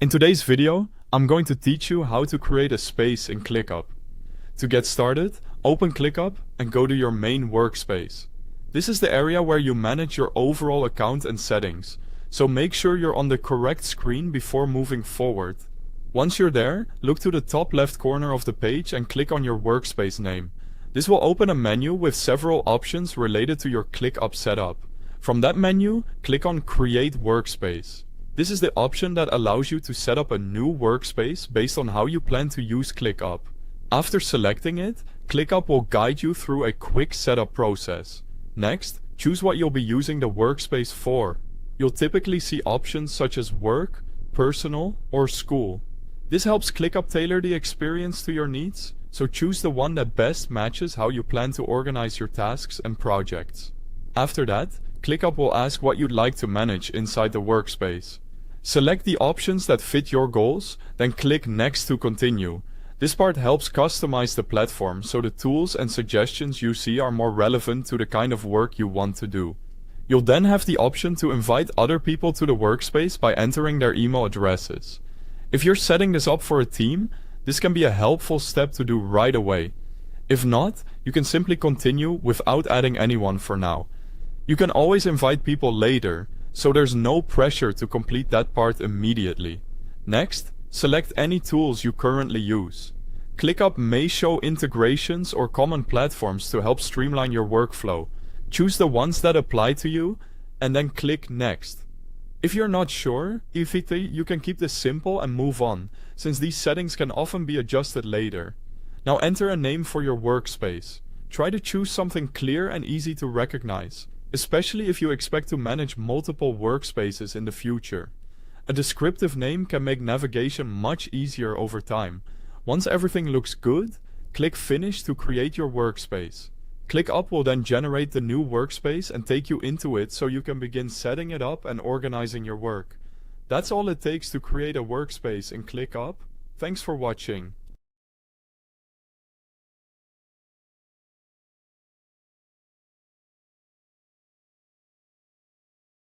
In today's video, I'm going to teach you how to create a space in ClickUp. To get started, open ClickUp and go to your main workspace. This is the area where you manage your overall account and settings, so make sure you're on the correct screen before moving forward. Once you're there, look to the top left corner of the page and click on your workspace name. This will open a menu with several options related to your ClickUp setup. From that menu, click on Create Workspace. This is the option that allows you to set up a new workspace based on how you plan to use ClickUp. After selecting it, ClickUp will guide you through a quick setup process. Next, choose what you'll be using the workspace for. You'll typically see options such as Work, Personal, or School. This helps ClickUp tailor the experience to your needs, so choose the one that best matches how you plan to organize your tasks and projects. After that, ClickUp will ask what you'd like to manage inside the workspace. Select the options that fit your goals, then click Next to continue. This part helps customize the platform so the tools and suggestions you see are more relevant to the kind of work you want to do. You'll then have the option to invite other people to the workspace by entering their email addresses. If you're setting this up for a team, this can be a helpful step to do right away. If not, you can simply continue without adding anyone for now. You can always invite people later, so there's no pressure to complete that part immediately. Next, select any tools you currently use. ClickUp may show integrations or common platforms to help streamline your workflow. Choose the ones that apply to you, and then click Next. If you're not sure, you can keep this simple and move on, since these settings can often be adjusted later. Now enter a name for your workspace. Try to choose something clear and easy to recognize, especially if you expect to manage multiple workspaces in the future. A descriptive name can make navigation much easier over time. Once everything looks good, click Finish to create your workspace. ClickUp will then generate the new workspace and take you into it so you can begin setting it up and organizing your work. That's all it takes to create a workspace in ClickUp. Thanks for watching.